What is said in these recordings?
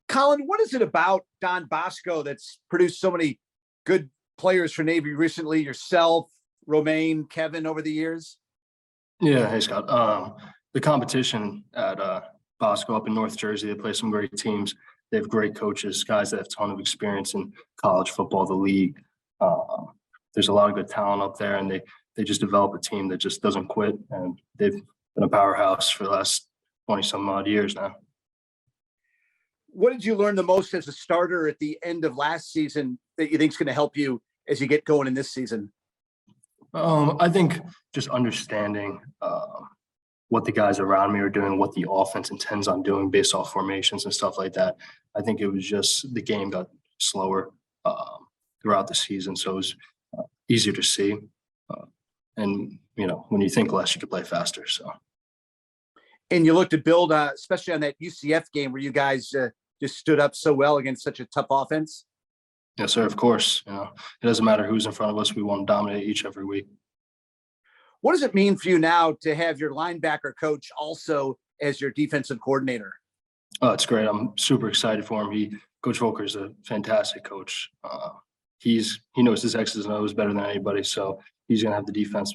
Colin, what is it about Don Bosco that's produced so many good players for Navy recently? Yourself, Romaine, Kevin over the years? Yeah, hey Scott. The competition at Bosco up in North Jersey, they play some great teams. They have great coaches, guys that have a ton of experience in college football, the league. There's a lot of good talent up there, and they just develop a team that just doesn't quit. And they've been a powerhouse for the last 20 some odd years now. What did you learn the most as a starter at the end of last season that you think is going to help you as you get going in this season? I think just understanding what the guys around me are doing, what the offense intends on doing based off formations and stuff like that. I think it was just the game got slower throughout the season, so it was easier to see. And when you think less, you can play faster. So. And you look to build, especially on that UCF game where you guys just stood up so well against such a tough offense. Yes, sir. Of course. It doesn't matter who's in front of us. We want to dominate each every week. What does it mean for you now to have your linebacker coach also as your defensive coordinator? Oh, it's great. I'm super excited for him. Coach Volker is a fantastic coach. He knows his X's and O's better than anybody. So he's going to have the defense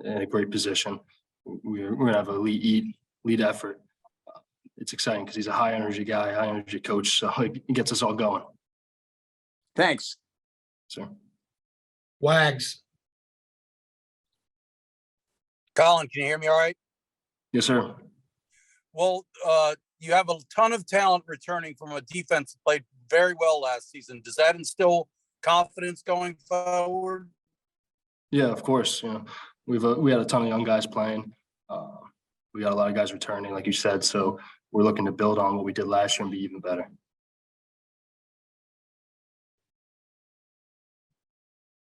in a great position. We're going to have a lead effort. It's exciting because he's a high energy guy, high energy coach. So he gets us all going. Thanks. Sir. Wags. Colin, can you hear me all right? Yes, sir. Well, you have a ton of talent returning from a defense that played very well last season. Does that instill confidence going forward? Yeah, of course. We had a ton of young guys playing. We got a lot of guys returning, like you said. So we're looking to build on what we did last year and be even better.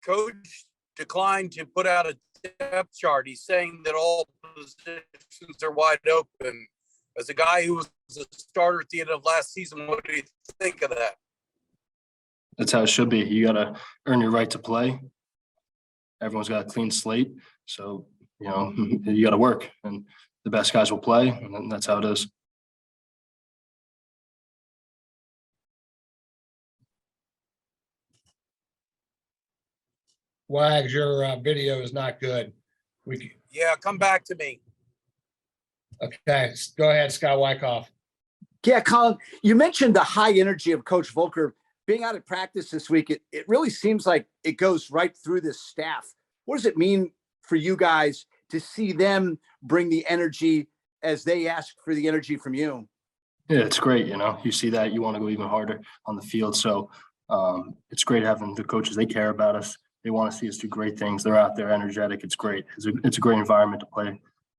Coach declined to put out a depth chart. He's saying that all positions are wide open. As a guy who was a starter at the end of last season, what do you think of that? That's how it should be. You got to earn your right to play. Everyone's got a clean slate. So, you got to work, and the best guys will play, and that's how it is. Wags, your video is not good. Yeah, come back to me. Okay, go ahead, Scott Wyckoff. Yeah, Colin, you mentioned the high energy of Coach Volker. Being out at practice this week, it really seems like it goes right through this staff. What does it mean for you guys to see them bring the energy as they ask for the energy from you? Yeah, it's great. You see that, you want to go even harder on the field. So it's great having the coaches. They care about us. They want to see us do great things. They're out there energetic. It's great. It's a great environment to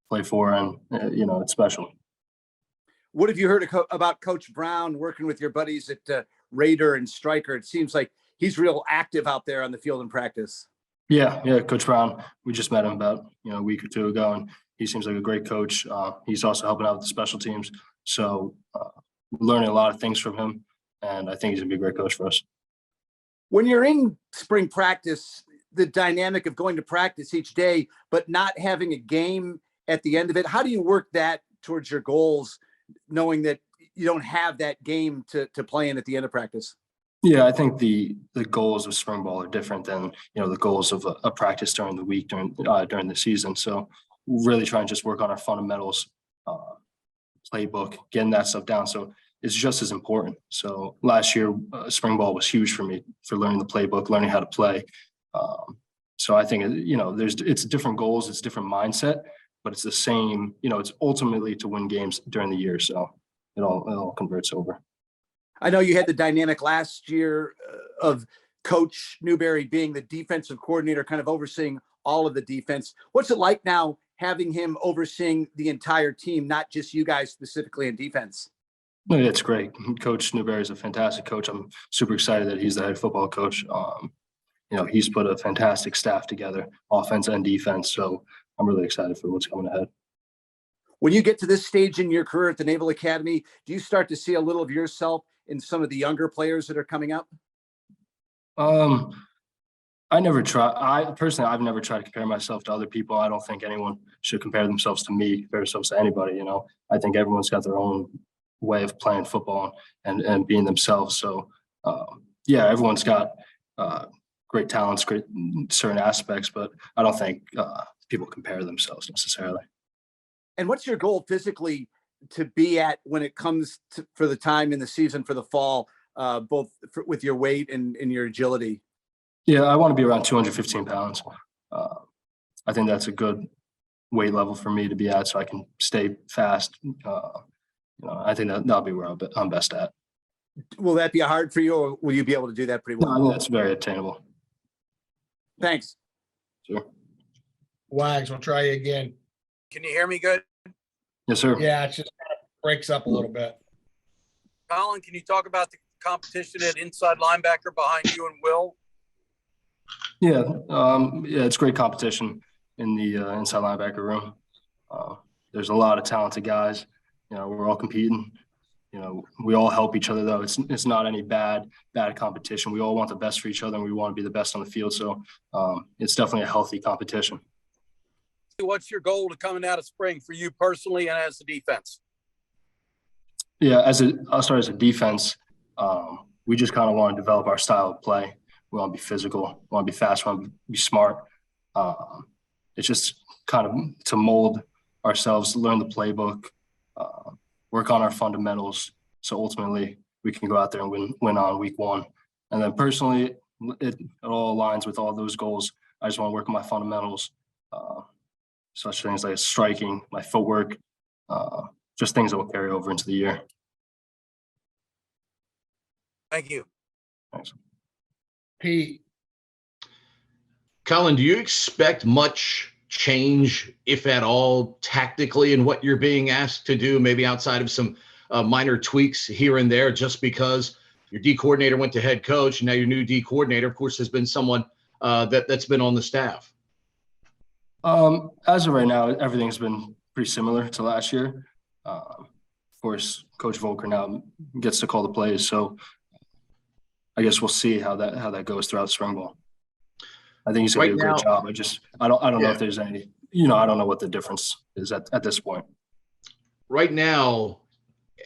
play for, and it's special. What have you heard about Coach Brown working with your buddies at Raider and Stryker? It seems like he's real active out there on the field in practice. Yeah, Coach Brown. We just met him about a week or two ago, and he seems like a great coach. He's also helping out with the special teams, so we're learning a lot of things from him, and I think he's gonna be a great coach for us. When you're in spring practice, the dynamic of going to practice each day, but not having a game at the end of it, how do you work that towards your goals, knowing that you don't have that game to play in at the end of practice? Yeah, I think the goals of spring ball are different than the goals of a practice during the week during the season. So really try and just work on our fundamentals, playbook, getting that stuff down. So it's just as important. So last year, spring ball was huge for me for learning the playbook, learning how to play. So I think it's different goals, it's different mindset, but it's the same. It's ultimately to win games during the year. So it all converts over. I know you had the dynamic last year of Coach Newberry being the defensive coordinator, kind of overseeing all of the defense. What's it like now having him overseeing the entire team, not just you guys specifically in defense? No, it's great. Coach Newberry is a fantastic coach. I'm super excited that he's the head football coach. He's put a fantastic staff together, offense and defense. So I'm really excited for what's coming ahead. When you get to this stage in your career at the Naval Academy, do you start to see a little of yourself in some of the younger players that are coming up? I've never tried to compare myself to other people. I don't think anyone should compare themselves to me, compare themselves to anybody. I think everyone's got their own way of playing football and being themselves. So yeah, everyone's got great talents, great certain aspects, but I don't think people compare themselves necessarily. And what's your goal physically to be at when it comes to, for the time in the season for the fall, both with your weight and your agility? Yeah, I want to be around 215 pounds. I think that's a good weight level for me to be at, so I can stay fast. I think that'll be where I'm best at. Will that be hard for you, or will you be able to do that pretty No, well? I think that's very attainable. Thanks. Sure. Wags, we'll try you again. Can you hear me good? Yes, sir. Yeah, it just kind of breaks up a little bit. Colin, can you talk about the competition at inside linebacker behind you and Will? Yeah, yeah, it's great competition in the inside linebacker room. There's a lot of talented guys. We're all competing. We all help each other, though. It's not any bad competition. We all want the best for each other, and we want to be the best on the field. So it's definitely a healthy competition. What's your goal to coming out of spring for you personally and as the defense? Yeah, I'll start as a defense. We just kind of want to develop our style of play. We want to be physical. We want to be fast. We want to be smart. It's just kind of to mold ourselves, learn the playbook, work on our fundamentals. So ultimately, we can go out there and win on week one. And then personally, it all aligns with all those goals. I just want to work on my fundamentals, such things like striking, my footwork, just things that will carry over into the year. Thank you. Thanks. Pete, Colin, do you expect much change, if at all, tactically in what you're being asked to do, maybe outside of some minor tweaks here and there, just because your D coordinator went to head coach and now your new D coordinator, of course, has been someone that's been on the staff? As of right now, everything's been pretty similar to last year. Of course, Coach Volker now gets to call the plays, so I guess we'll see how that goes throughout spring ball. I think he's gonna do a great job. I don't know if there's any, I don't know what the difference is at this point. Right now,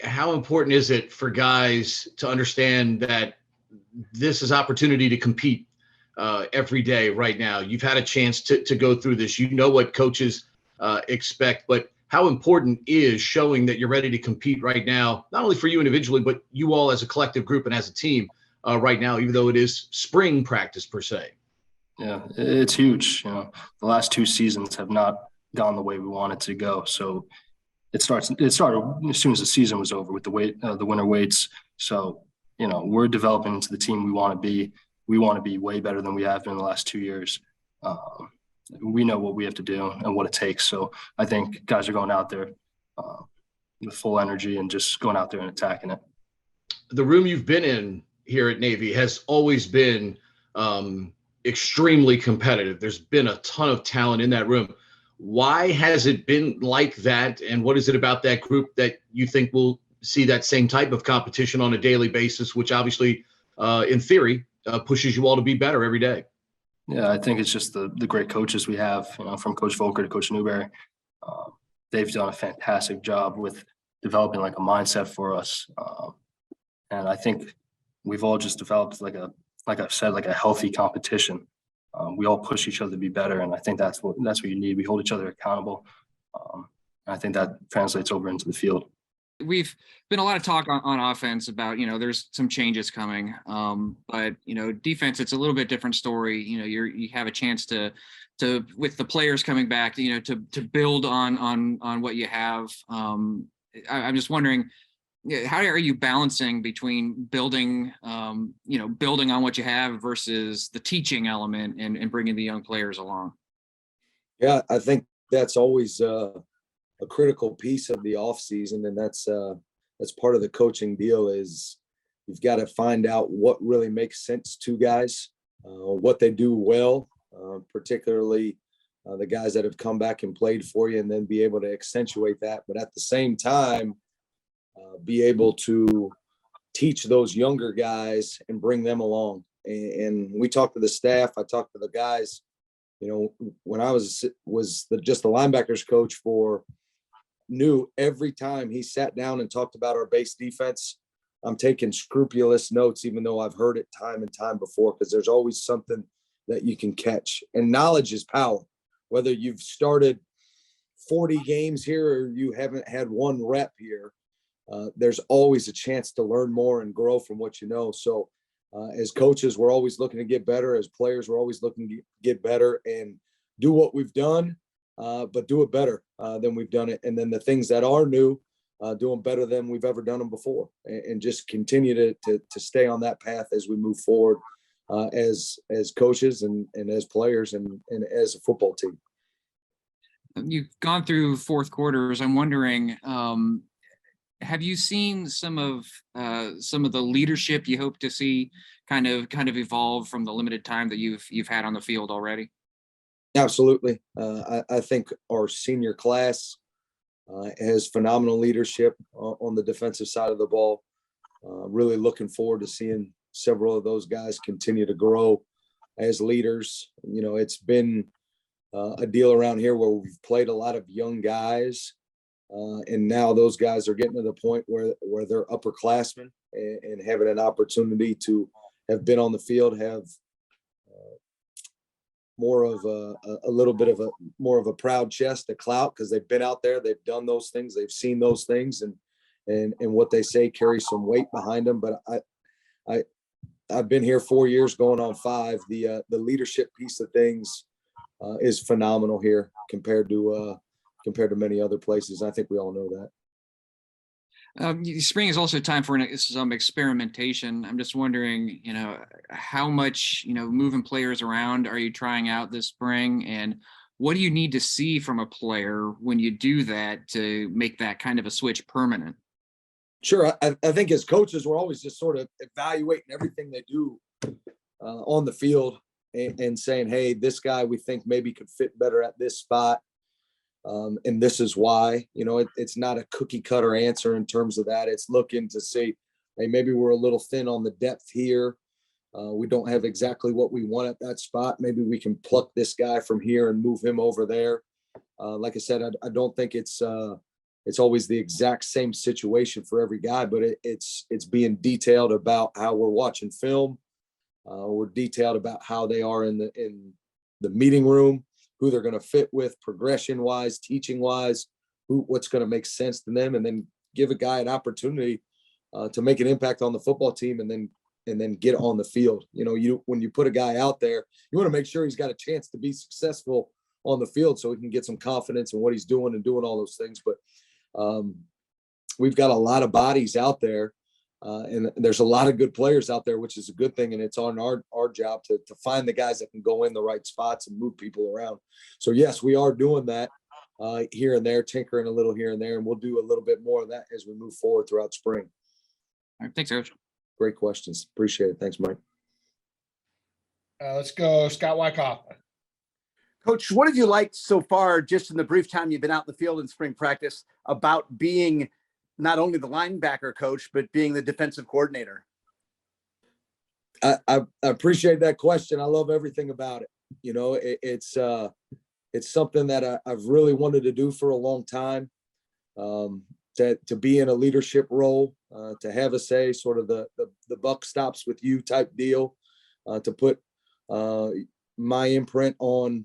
how important is it for guys to understand that this is opportunity to compete every day right now? You've had a chance to go through this. You know what coaches expect, but how important is showing that you're ready to compete right now, not only for you individually, but you all as a collective group and as a team right now, even though it is spring practice per se? Yeah, it's huge. The last two seasons have not gone the way we wanted to go. So it started as soon as the season was over with the winter weights. So, we're developing into the team we want to be. We want to be way better than we have been in the last 2 years. We know what we have to do and what it takes. So I think guys are going out there with full energy and just going out there and attacking it. The room you've been in here at Navy has always been extremely competitive. There's been a ton of talent in that room. Why has it been like that? And what is it about that group that you think will see that same type of competition on a daily basis, which obviously, in theory, pushes you all to be better every day? Yeah, I think it's just the great coaches we have, from Coach Volker to Coach Newberry. They've done a fantastic job with developing like a mindset for us. And I think we've all just developed like I've said, like a healthy competition. We all push each other to be better. And I think that's what you need. We hold each other accountable. And I think that translates over into the field. We've been a lot of talk on offense about, there's some changes coming. But, defense, it's a little bit different story. You have a chance to with the players coming back, to build on what you have. I'm just wondering, how are you balancing between building on what you have versus the teaching element and bringing the young players along? Yeah, I think that's always a critical piece of the off season, and that's part of the coaching deal. Is you've got to find out what really makes sense to guys, what they do well, particularly the guys that have come back and played for you, and then be able to accentuate that. But at the same time, be able to teach those younger guys and bring them along. And we talked to the staff. I talked to the guys. When I was just the linebackers coach for knew every time he sat down and talked about our base defense, I'm taking scrupulous notes, even though I've heard it time and time before, because there's always something that you can catch. And knowledge is power. Whether you've started 40 games here or you haven't had one rep here, there's always a chance to learn more and grow from what you know. So as coaches, we're always looking to get better. As players, we're always looking to get better and do what we've done, but do it better than we've done it. And then the things that are new, do them better than we've ever done them before, and just continue to stay on that path as we move forward as coaches and as players and as a football team. You've gone through fourth quarters. I'm wondering, have you seen some of the leadership you hope to see kind of evolve from the limited time that you've had on the field already? Absolutely. I think our senior class has phenomenal leadership on the defensive side of the ball. Really looking forward to seeing several of those guys continue to grow as leaders. You know, it's been a deal around here where we've played a lot of young guys, and now those guys are getting to the point where they're upperclassmen and having an opportunity to have been on the field, have more of a little bit of more of a proud chest, a clout, because they've been out there, they've done those things, they've seen those things, and what they say carries some weight behind them. But I've been here 4 years, going on 5. The leadership piece of things is phenomenal here compared to many other places. I think we all know that. Spring is also time for some experimentation. I'm just wondering, how much, moving players around are you trying out this spring, and what do you need to see from a player when you do that to make that kind of a switch permanent? Sure. I think as coaches, we're always just sort of evaluating everything they do on the field and saying, hey, this guy we think maybe could fit better at this spot. And this is why. It's not a cookie cutter answer in terms of that. It's looking to see, hey, maybe we're a little thin on the depth here. We don't have exactly what we want at that spot. Maybe we can pluck this guy from here and move him over there. Like I said, I don't think it's always the exact same situation for every guy, but it's being detailed about how we're watching film. We're detailed about how they are in the meeting room, who they're going to fit with progression wise, teaching wise, what's going to make sense to them, and then give a guy an opportunity to make an impact on the football team, and then get on the field. When you put a guy out there, you want to make sure he's got a chance to be successful on the field so he can get some confidence in what he's doing and doing all those things. But we've got a lot of bodies out there, and there's a lot of good players out there, which is a good thing. And it's on our job to find the guys that can go in the right spots and move people around. So yes, we are doing that here and there, tinkering a little here and there, and we'll do a little bit more of that as we move forward throughout spring. All right, thanks, Coach. Great questions. Appreciate it. Thanks, Mike. Let's go, Scott Wyckoff. Coach, what have you liked so far, just in the brief time you've been out in the field in spring practice, about being not only the linebacker coach, but being the defensive coordinator? I appreciate that question. I love everything about it. It's something that I've really wanted to do for a long time. To be in a leadership role, to have a say, sort of the buck stops with you type deal, to put my imprint on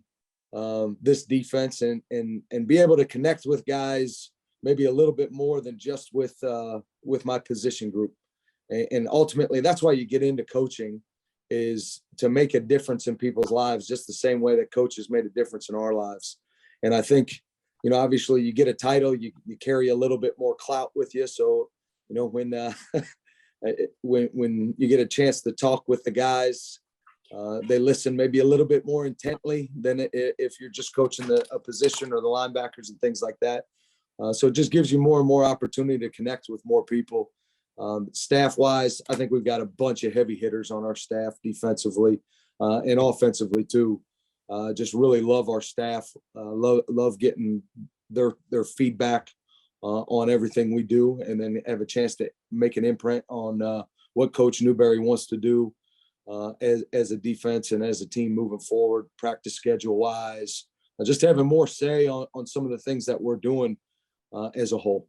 this defense and be able to connect with guys maybe a little bit more than just with my position group. And ultimately, that's why you get into coaching, is to make a difference in people's lives, just the same way that coaches made a difference in our lives. And I think, obviously you get a title, you carry a little bit more clout with you. So, when you get a chance to talk with the guys, they listen maybe a little bit more intently than if you're just coaching a position or the linebackers and things like that. So it just gives you more and more opportunity to connect with more people. Staff wise, I think we've got a bunch of heavy hitters on our staff defensively and offensively too. Just really love our staff. Love getting their feedback on everything we do, and then have a chance to make an imprint on what Coach Newberry wants to do as a defense and as a team moving forward, practice schedule wise, just having more say on some of the things that we're doing as a whole.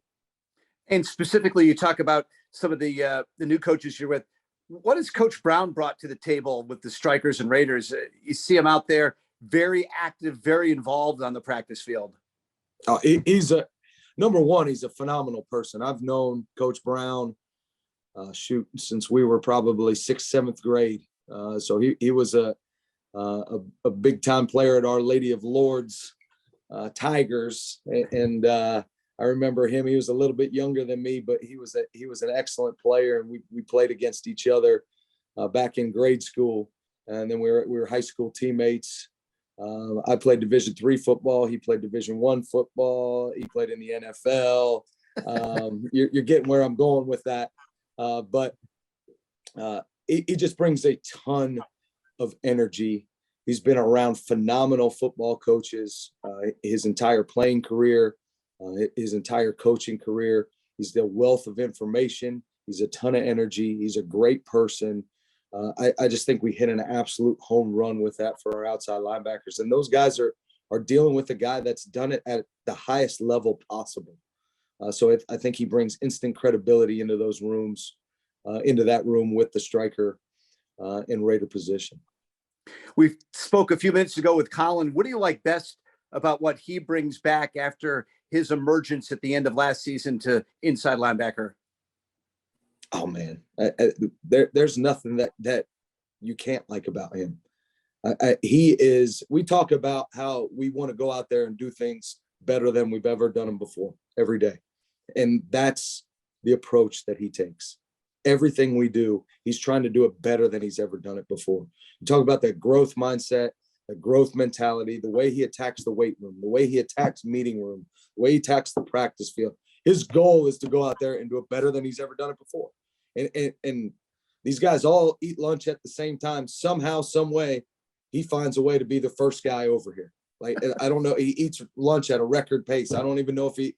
And specifically, you talk about some of the new coaches you're with. What has Coach Brown brought to the table with the Strikers and Raiders? You see him out there, very active, very involved on the practice field. He's number one. He's a phenomenal person. I've known Coach Brown, since we were probably 6th, 7th grade. So he was a big time player at Our Lady of Lourdes Tigers, and I remember him. He was a little bit younger than me, but he was an excellent player, and we played against each other back in grade school, and then we were high school teammates. I played Division III football. He played Division I football. He played in the NFL. You're getting where I'm going with that, but he just brings a ton of energy. He's been around phenomenal football coaches his entire playing career. His entire coaching career. He's the wealth of information. He's a ton of energy. He's a great person. I just think we hit an absolute home run with that for our outside linebackers. And those guys are dealing with a guy that's done it at the highest level possible. So I think he brings instant credibility into those rooms, into that room with the striker and Raider position. We spoke a few minutes ago with Colin. What do you like best about what he brings back after his emergence at the end of last season to inside linebacker? Oh man, there's nothing that you can't like about him. We talk about how we want to go out there and do things better than we've ever done them before every day. And that's the approach that he takes. Everything we do, he's trying to do it better than he's ever done it before. You talk about that growth mindset, the growth mentality, the way he attacks the weight room, the way he attacks meeting room, the way he attacks the practice field. His goal is to go out there and do it better than he's ever done it before. And these guys all eat lunch at the same time. Somehow, some way, he finds a way to be the first guy over here. Like, I don't know, he eats lunch at a record pace. I don't even know if he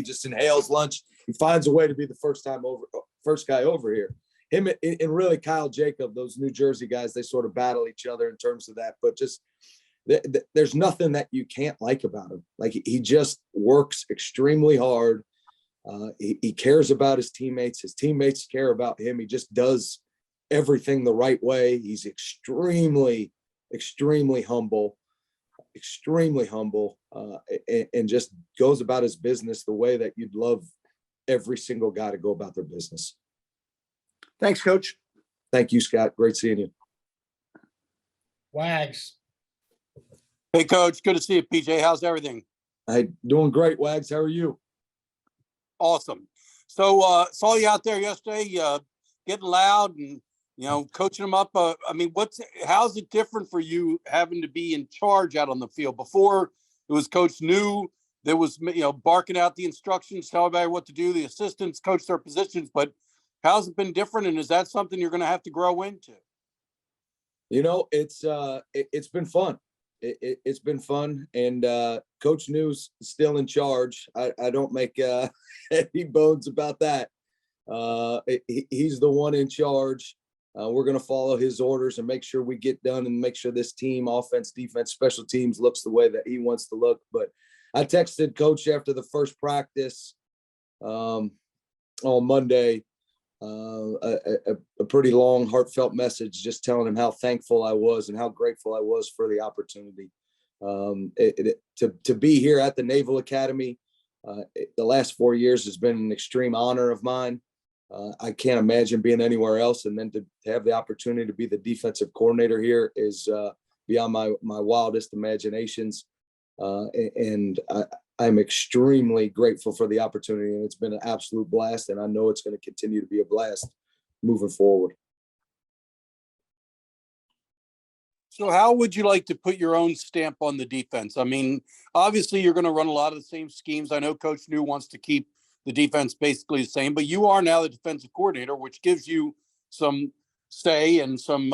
just inhales lunch. He finds a way to be the first guy over here. Him and really Kyle Jacob, those New Jersey guys, they sort of battle each other in terms of that. But just there's nothing that you can't like about him. Like, he just works extremely hard. He cares about his teammates. His teammates care about him. He just does everything the right way. He's extremely, extremely humble, and just goes about his business the way that you'd love every single guy to go about their business. Thanks, Coach. Thank you, Scott. Great seeing you. Wags. Hey, Coach. Good to see you, PJ. How's everything? Hey, doing great, Wags. How are you? Awesome. So saw you out there yesterday, getting loud and, coaching them up. How's it different for you having to be in charge out on the field? Before, it was Coach New that was, barking out the instructions, tell everybody what to do. The assistants coach their positions, but how's it been different? And is that something you're going to have to grow into? It's been fun. It's been fun, and Coach New's still in charge. I don't make any bones about that. He's the one in charge. We're going to follow his orders and make sure we get done and make sure this team, offense, defense, special teams, looks the way that he wants to look. But I texted Coach after the first practice on Monday, a pretty long, heartfelt message, just telling him how thankful I was and how grateful I was for the opportunity to be here at the Naval Academy. The last 4 years has been an extreme honor of mine. I can't imagine being anywhere else, and then to have the opportunity to be the defensive coordinator here is beyond my wildest imaginations. And I'm extremely grateful for the opportunity, and it's been an absolute blast, and I know it's going to continue to be a blast moving forward. So how would you like to put your own stamp on the defense? I mean, obviously you're going to run a lot of the same schemes. I know Coach New wants to keep the defense basically the same, but you are now the defensive coordinator, which gives you some say and some,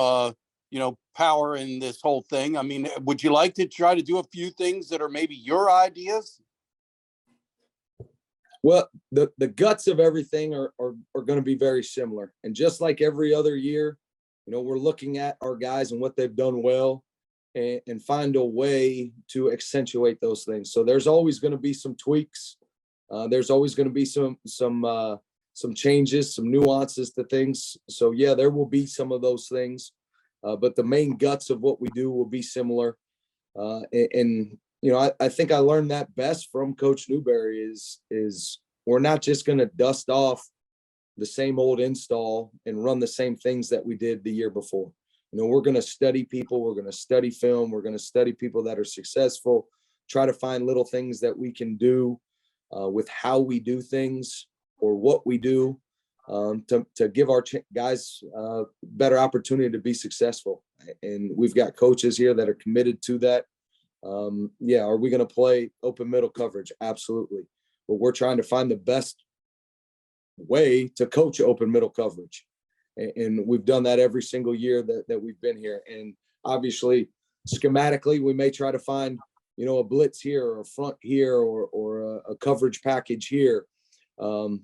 power in this whole thing. I mean, would you like to try to do a few things that are maybe your ideas? Well, the guts of everything are going to be very similar. And just like every other year, we're looking at our guys and what they've done well and find a way to accentuate those things. So there's always going to be some tweaks. There's always going to be some changes, some nuances to things. So yeah, there will be some of those things, but the main guts of what we do will be similar. And you know, I think I learned that best from Coach Newberry is we're not just going to dust off the same old install and run the same things that we did the year before. You know, we're going to study people, we're going to study film, we're going to study people that are successful, try to find little things that we can do with how we do things or what we do to give our guys better opportunity to be successful. And we've got coaches here that are committed to that. Yeah, are we going to play open middle coverage? Absolutely. But we're trying to find the best way to coach open middle coverage. And we've done that every single year that we've been here. And obviously, schematically, we may try to find, you know, a blitz here or a front here or a coverage package here to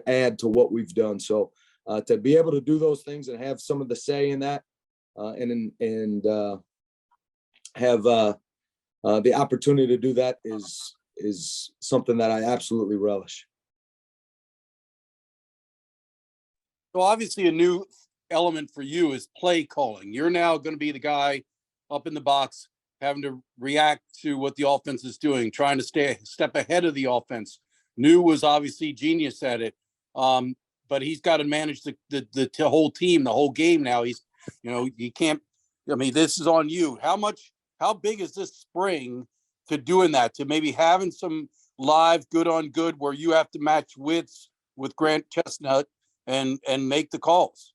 add to what we've done. So to be able to do those things and have some of the say in that and have the opportunity to do that is something that I absolutely relish. So obviously a new element for you is play calling. You're now going to be the guy up in the box having to react to what the offense is doing, trying to stay a step ahead of the offense. New was obviously genius at it, but he's got to manage the whole team, the whole game now. He's, you know, you can't, I mean, this is on you. How big is this spring to doing that, to maybe having some live good on good where you have to match wits with Grant Chestnut and make the calls?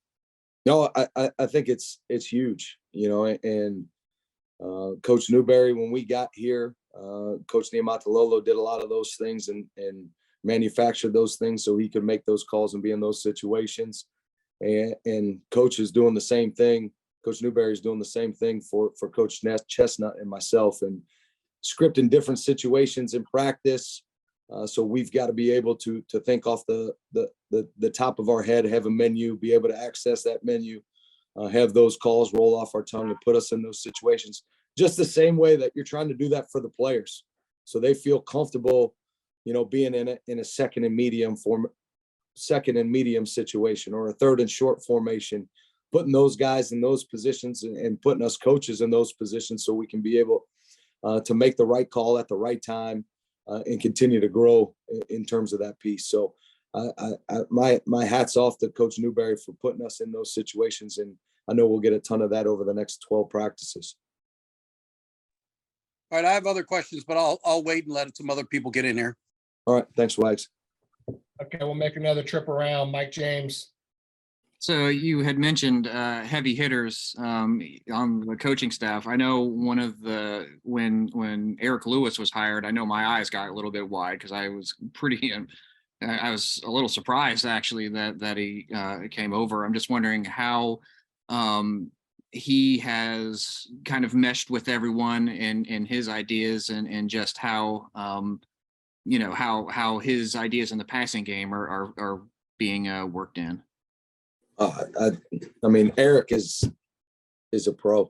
No, I think it's huge, you know, and Coach Newberry, when we got here, Coach Niumatalolo did a lot of those things and manufactured those things so he could make those calls and be in those situations. And Coach is doing the same thing. Coach Newberry is doing the same thing for Coach Chestnut and myself, and scripting different situations in practice. So we've got to be able to think off the top of our head, have a menu, be able to access that menu, have those calls roll off our tongue and put us in those situations, just the same way that you're trying to do that for the players, so they feel comfortable, you know, being in a second and medium situation or a third and short formation, putting those guys in those positions and putting us coaches in those positions so we can be able to make the right call at the right time. And continue to grow in terms of that piece. So my hat's off to Coach Newberry for putting us in those situations. And I know we'll get a ton of that over the next 12 practices. All right, I have other questions, but I'll wait and let some other people get in here. All right. Thanks, Wags. Okay, we'll make another trip around. Mike James. So you had mentioned heavy hitters on the coaching staff. I know one of the when Eric Lewis was hired, I know my eyes got a little bit wide because I was I was a little surprised actually that he came over. I'm just wondering how he has kind of meshed with everyone and his ideas and just how you know how his ideas in the passing game are being worked in. I mean, Eric is a pro,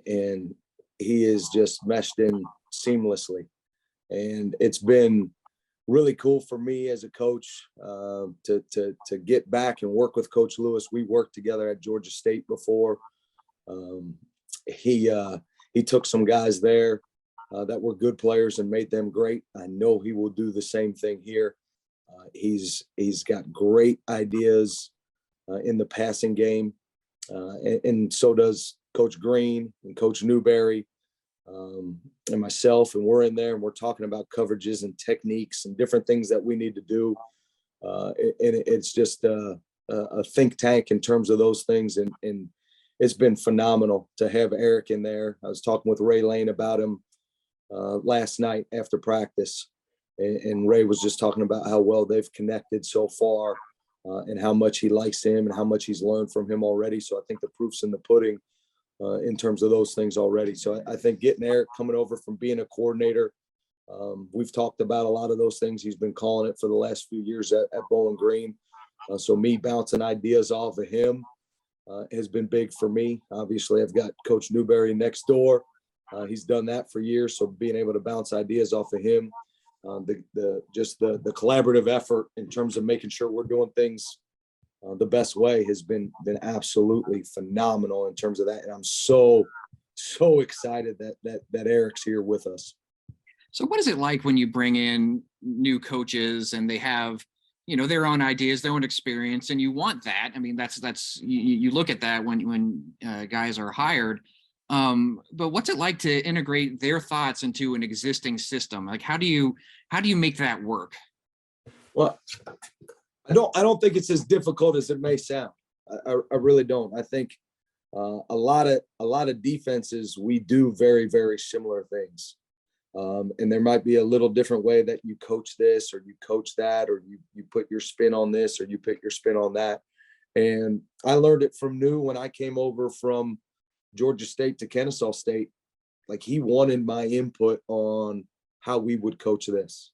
and he is just meshed in seamlessly. And it's been really cool for me as a coach to get back and work with Coach Lewis. We worked together at Georgia State before. He took some guys there that were good players and made them great. I know he will do the same thing here. He's got great ideas in the passing game, and so does Coach Green and Coach Newberry and myself. And we're in there and we're talking about coverages and techniques and different things that we need to do. And it's just a think tank in terms of those things. And it's been phenomenal to have Eric in there. I was talking with Ray Lane about him last night after practice, and Ray was just talking about how well they've connected so far. And how much he likes him and how much he's learned from him already. So I think the proof's in the pudding in terms of those things already. So I think getting Eric coming over from being a coordinator, we've talked about a lot of those things. He's been calling it for the last few years at Bowling Green. So me bouncing ideas off of him has been big for me. Obviously, I've got Coach Newberry next door. He's done that for years. So being able to bounce ideas off of him the collaborative effort in terms of making sure we're doing things the best way has been absolutely phenomenal in terms of that. And I'm so excited that Eric's here with us. So what is it like when you bring in new coaches and they have, their own ideas, their own experience, and you want that? I mean, that's you look at that when guys are hired. But what's it like to integrate their thoughts into an existing system? Like, how do you make that work? Well, I don't think it's as difficult as it may sound. I really don't. I think a lot of defenses, we do very, very similar things. And there might be a little different way that you coach this or you coach that, or you put your spin on this or you put your spin on that. And I learned it from New when I came over from Georgia State to Kennesaw State. Like, he wanted my input on how we would coach this.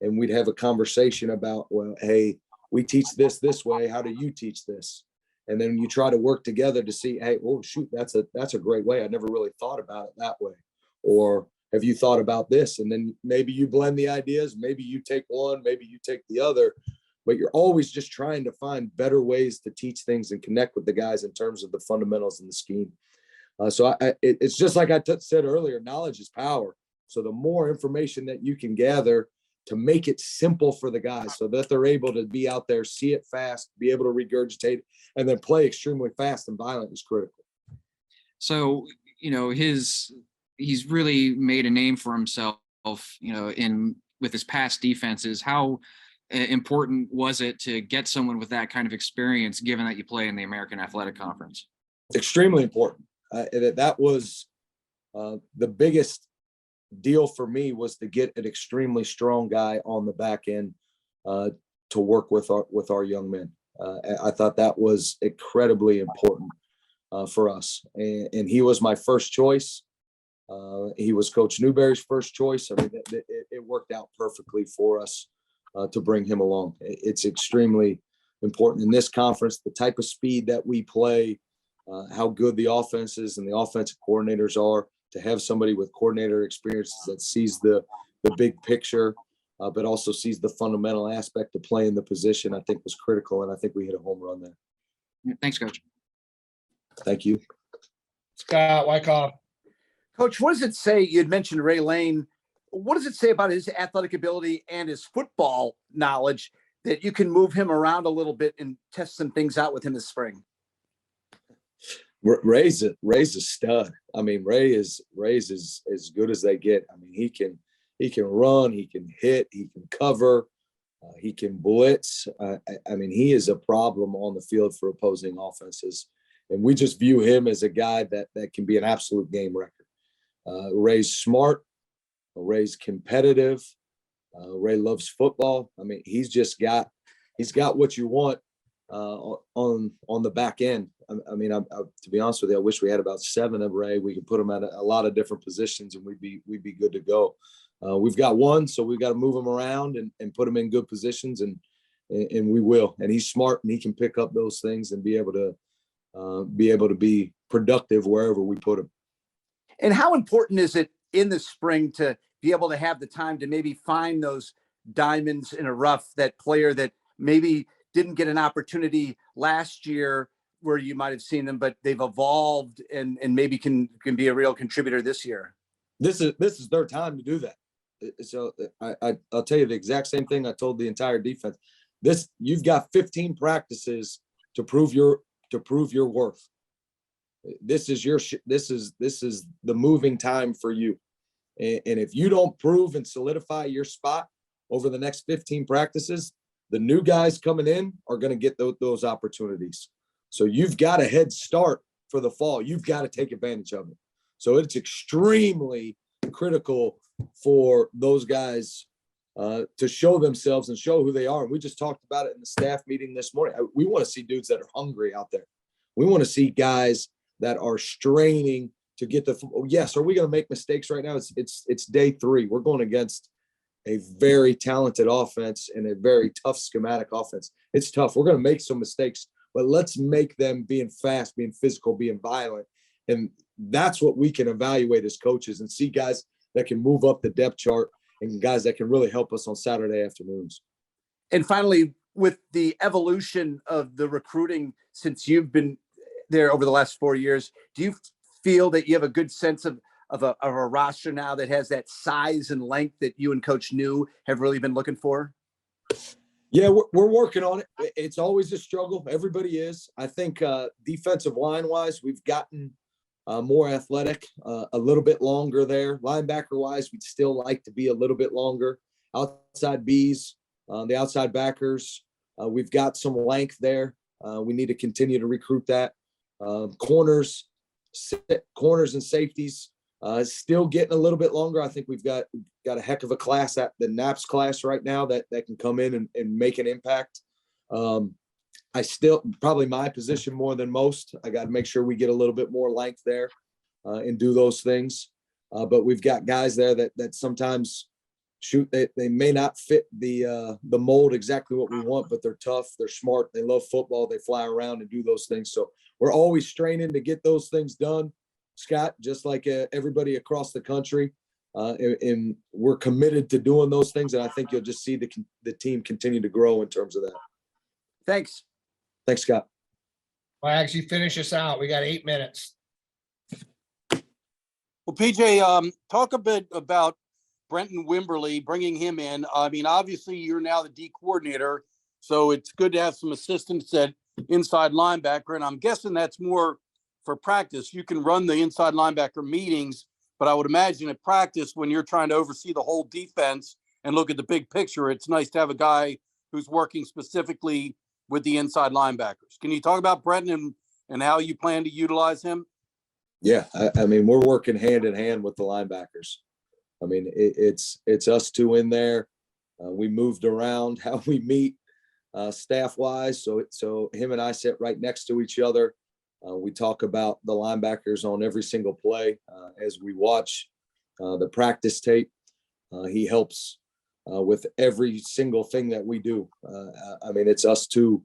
And we'd have a conversation about, well, hey, we teach this way. How do you teach this? And then you try to work together to see, hey, oh shoot, that's a great way. I never really thought about it that way. Or have you thought about this? And then maybe you blend the ideas. Maybe you take one, maybe you take the other, but you're always just trying to find better ways to teach things and connect with the guys in terms of the fundamentals and the scheme. So it's just like I said earlier, knowledge is power. So the more information that you can gather to make it simple for the guys so that they're able to be out there, see it fast, be able to regurgitate it, and then play extremely fast and violent is critical. So, he's really made a name for himself, with his past defenses. How important was it to get someone with that kind of experience, given that you play in the American Athletic Conference? Extremely important. That was the biggest deal for me, was to get an extremely strong guy on the back end to work with our young men. I thought that was incredibly important for us, and he was my first choice. He was Coach Newberry's first choice. I mean, it worked out perfectly for us to bring him along. It's extremely important in this conference, the type of speed that we play, how good the offenses and the offensive coordinators are, to have somebody with coordinator experiences that sees the big picture, but also sees the fundamental aspect of playing the position, I think was critical. And I think we hit a home run there. Thanks, Coach. Thank you. Scott Wyckoff. Coach, what does it say? You'd mentioned Ray Lane. What does it say about his athletic ability and his football knowledge that you can move him around a little bit and test some things out with him this spring? Ray's a stud. I mean, Ray's as good as they get. I mean, he can run, he can hit, he can cover, he can blitz. I mean, he is a problem on the field for opposing offenses, and we just view him as a guy that can be an absolute game wrecker. Ray's smart. Ray's competitive. Ray loves football. I mean, he's got what you want on the back end. I mean, to be honest with you, I wish we had about 7 of Ray. We could put him at a lot of different positions, and we'd be good to go. We've got one, so we've got to move him around and put him in good positions, and we will. And he's smart, and he can pick up those things and be able to be productive wherever we put him. And how important is it in the spring to be able to have the time to maybe find those diamonds in a rough, that player that maybe didn't get an opportunity last year where you might have seen them, but they've evolved and maybe can be a real contributor this year? This is their time to do that. So I'll tell you the exact same thing I told the entire defense. You've got 15 practices to prove your worth. This is the moving time for you. And if you don't prove and solidify your spot over the next 15 practices, the new guys coming in are going to get those opportunities. So you've got a head start for the fall. You've got to take advantage of it. So it's extremely critical for those guys to show themselves and show who they are. And we just talked about it in the staff meeting this morning. We want to see dudes that are hungry out there. We want to see guys that are straining to get yes. Are we going to make mistakes right now? It's day 3. We're going against a very talented offense and a very tough schematic offense. It's tough. We're going to make some mistakes, but let's make them being fast, being physical, being violent. And that's what we can evaluate as coaches and see guys that can move up the depth chart and guys that can really help us on Saturday afternoons. And finally, with the evolution of the recruiting since you've been there over the last 4 years, do you feel that you have a good sense of a roster now that has that size and length that you and Coach New have really been looking for? Yeah, we're working on it. It's always a struggle. Everybody is. I think defensive line wise, we've gotten more athletic, a little bit longer there. Linebacker wise, we'd still like to be a little bit longer. Outside Bs, the outside backers, we've got some length there. We need to continue to recruit that. Corners and safeties, still getting a little bit longer. I think we've got a heck of a class at the NAPS class right now that can come in and make an impact. I still, probably my position more than most, I got to make sure we get a little bit more length there and do those things. But we've got guys there that sometimes they may not fit the mold exactly what we want, but they're tough, they're smart, they love football, they fly around and do those things. So we're always straining to get those things done, Scott, just like everybody across the country. And we're committed to doing those things. And I think you'll just see the team continue to grow in terms of that. Thanks. Thanks, Scott. Well, actually finish us out. We got 8 minutes. Well, PJ, talk a bit about Brenton Wimberly, bringing him in. I mean, obviously you're now the D coordinator, so it's good to have some assistants at inside linebacker. And I'm guessing that's more for practice. You can run the inside linebacker meetings, but I would imagine at practice when you're trying to oversee the whole defense and look at the big picture, it's nice to have a guy who's working specifically with the inside linebackers. Can you talk about Brenton and how you plan to utilize him? Yeah, I mean, we're working hand in hand with the linebackers. I mean, it's us two in there. We moved around how we meet staff wise. So him and I sit right next to each other. We talk about the linebackers on every single play as we watch the practice tape. He helps with every single thing that we do. I mean, it's us two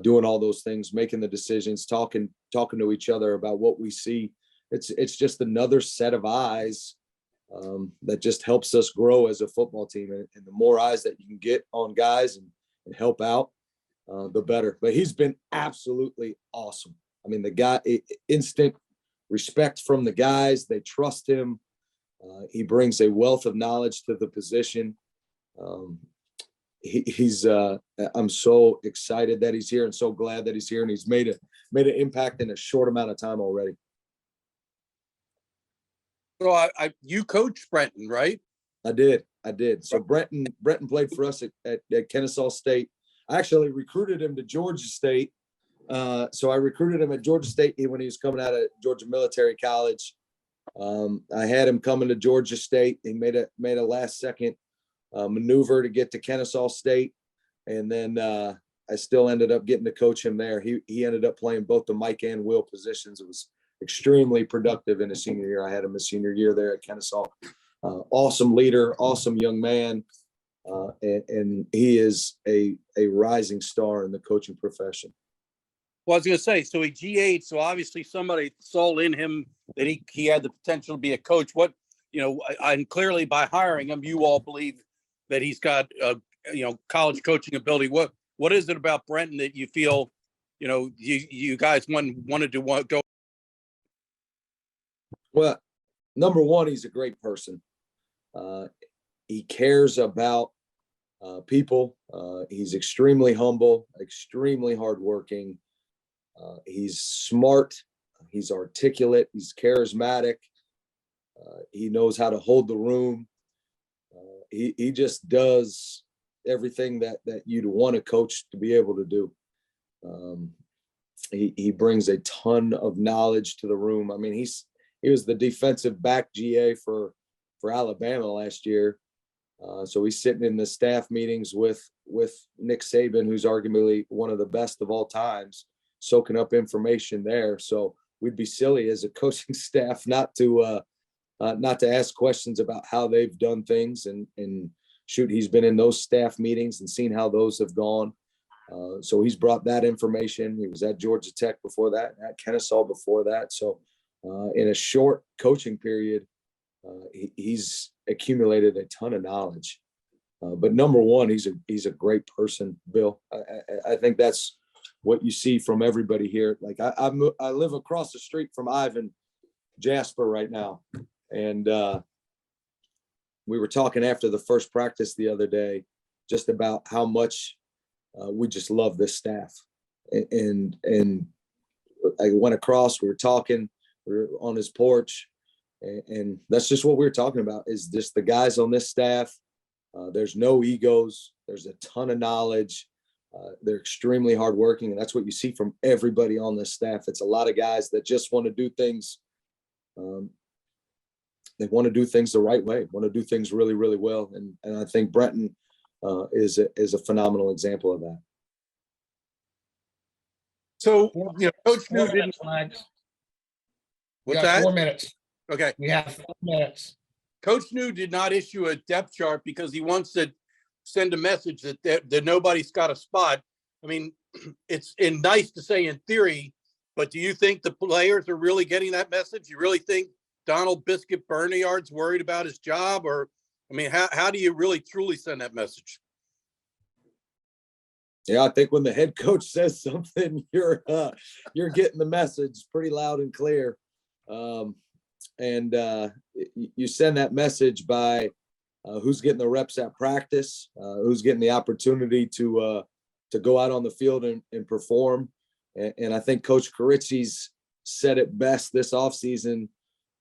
doing all those things, making the decisions, talking to each other about what we see. It's just another set of eyes that just helps us grow as a football team. And the more eyes that you can get on guys and help out, the better. But he's been absolutely awesome. I mean, the guy, instant respect from the guys. They trust him. He brings a wealth of knowledge to the position. I'm so excited that he's here and so glad that he's here, and he's made an impact in a short amount of time already. So you coached Brenton, right? I did. So Brenton played for us at Kennesaw State. I actually recruited him to Georgia State. So I recruited him at Georgia State when he was coming out of Georgia Military College. I had him coming to Georgia State. He made a last second maneuver to get to Kennesaw State. And then I still ended up getting to coach him there. He ended up playing both the Mike and Will positions. It was extremely productive in his senior year. I had him his senior year there at Kennesaw. Awesome leader, awesome young man. And he is a rising star in the coaching profession. Well, I was going to say, so he G8, so obviously somebody saw in him that he had the potential to be a coach. What, and clearly by hiring him, you all believe that he's got, college coaching ability. What is it about Brenton that you feel, you guys wanted to go? Well, number one, he's a great person. He cares about people. He's extremely humble, extremely hardworking. He's smart. He's articulate. He's charismatic. He knows how to hold the room. He just does everything that you'd want a coach to be able to do. He brings a ton of knowledge to the room. I mean, he was the defensive back GA for Alabama last year. So he's sitting in the staff meetings with Nick Saban, who's arguably one of the best of all times, soaking up information there. So we'd be silly as a coaching staff not to ask questions about how they've done things. And shoot, he's been in those staff meetings and seen how those have gone. So he's brought that information. He was at Georgia Tech before that, at Kennesaw before that. So in a short coaching period, he's accumulated a ton of knowledge. But number one, he's a great person, Bill. I think that's what you see from everybody here. Like I live across the street from Ivan Jasper right now, and we were talking after the first practice the other day just about how much we just love this staff. And I went across, we were talking, we were on his porch, and that's just what we were talking about, is just the guys on this staff. There's no egos. There's a ton of knowledge. They're extremely hardworking, and that's what you see from everybody on this staff. It's a lot of guys that just want to do things. They want to do things the right way, want to do things really, really well. And I think Brenton is a phenomenal example of that. So, Four- you know, Coach New 4 didn't. minutes, Mags. We What's got that? 4 minutes. Okay. We have 4 minutes. Coach New did not issue a depth chart because he wants to send a message that nobody's got a spot. I mean, it's nice to say in theory, but do you think the players are really getting that message? You really think Donald Biscuit Bernard's worried about his job? Or, I mean, how do you really truly send that message? Yeah, I think when the head coach says something, you're getting the message pretty loud and clear. You send that message by who's getting the reps at practice, who's getting the opportunity to go out on the field and perform. And I think Coach Carizzi's said it best this offseason.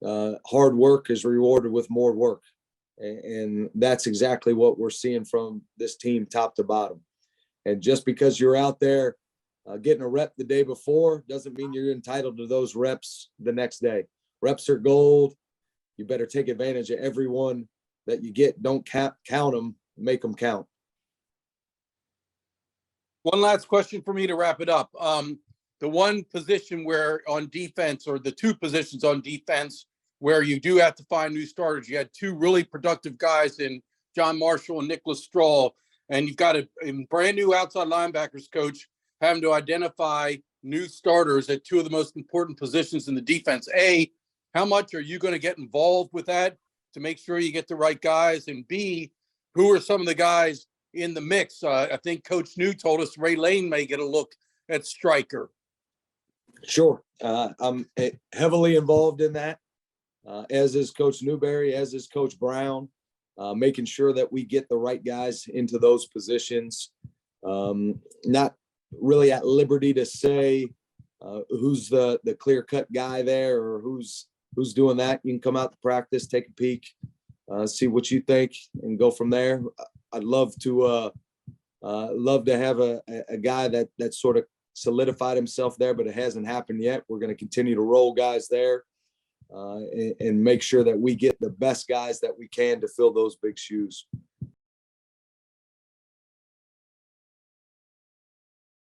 Hard work is rewarded with more work. And that's exactly what we're seeing from this team top to bottom. And just because you're out there getting a rep the day before doesn't mean you're entitled to those reps the next day. Reps are gold. You better take advantage of every one that you get. Don't count them, make them count. One last question for me to wrap it up. The one position where on defense, or the two positions on defense where you do have to find new starters, you had two really productive guys in John Marshall and Nicholas Strahl, and you've got a brand new outside linebackers coach having to identify new starters at two of the most important positions in the defense. A, how much are you going to get involved with that to make sure you get the right guys? And B, who are some of the guys in the mix? I think Coach New told us Ray Lane may get a look at striker. Sure. I'm heavily involved in that, as is Coach Newberry, as is Coach Brown, making sure that we get the right guys into those positions. Not really at liberty to say who's the clear-cut guy there or who's doing that. You can come out to practice, take a peek, see what you think, and go from there. I'd love to have a guy that sort of solidified himself there, but it hasn't happened yet. We're going to continue to roll guys there and make sure that we get the best guys that we can to fill those big shoes.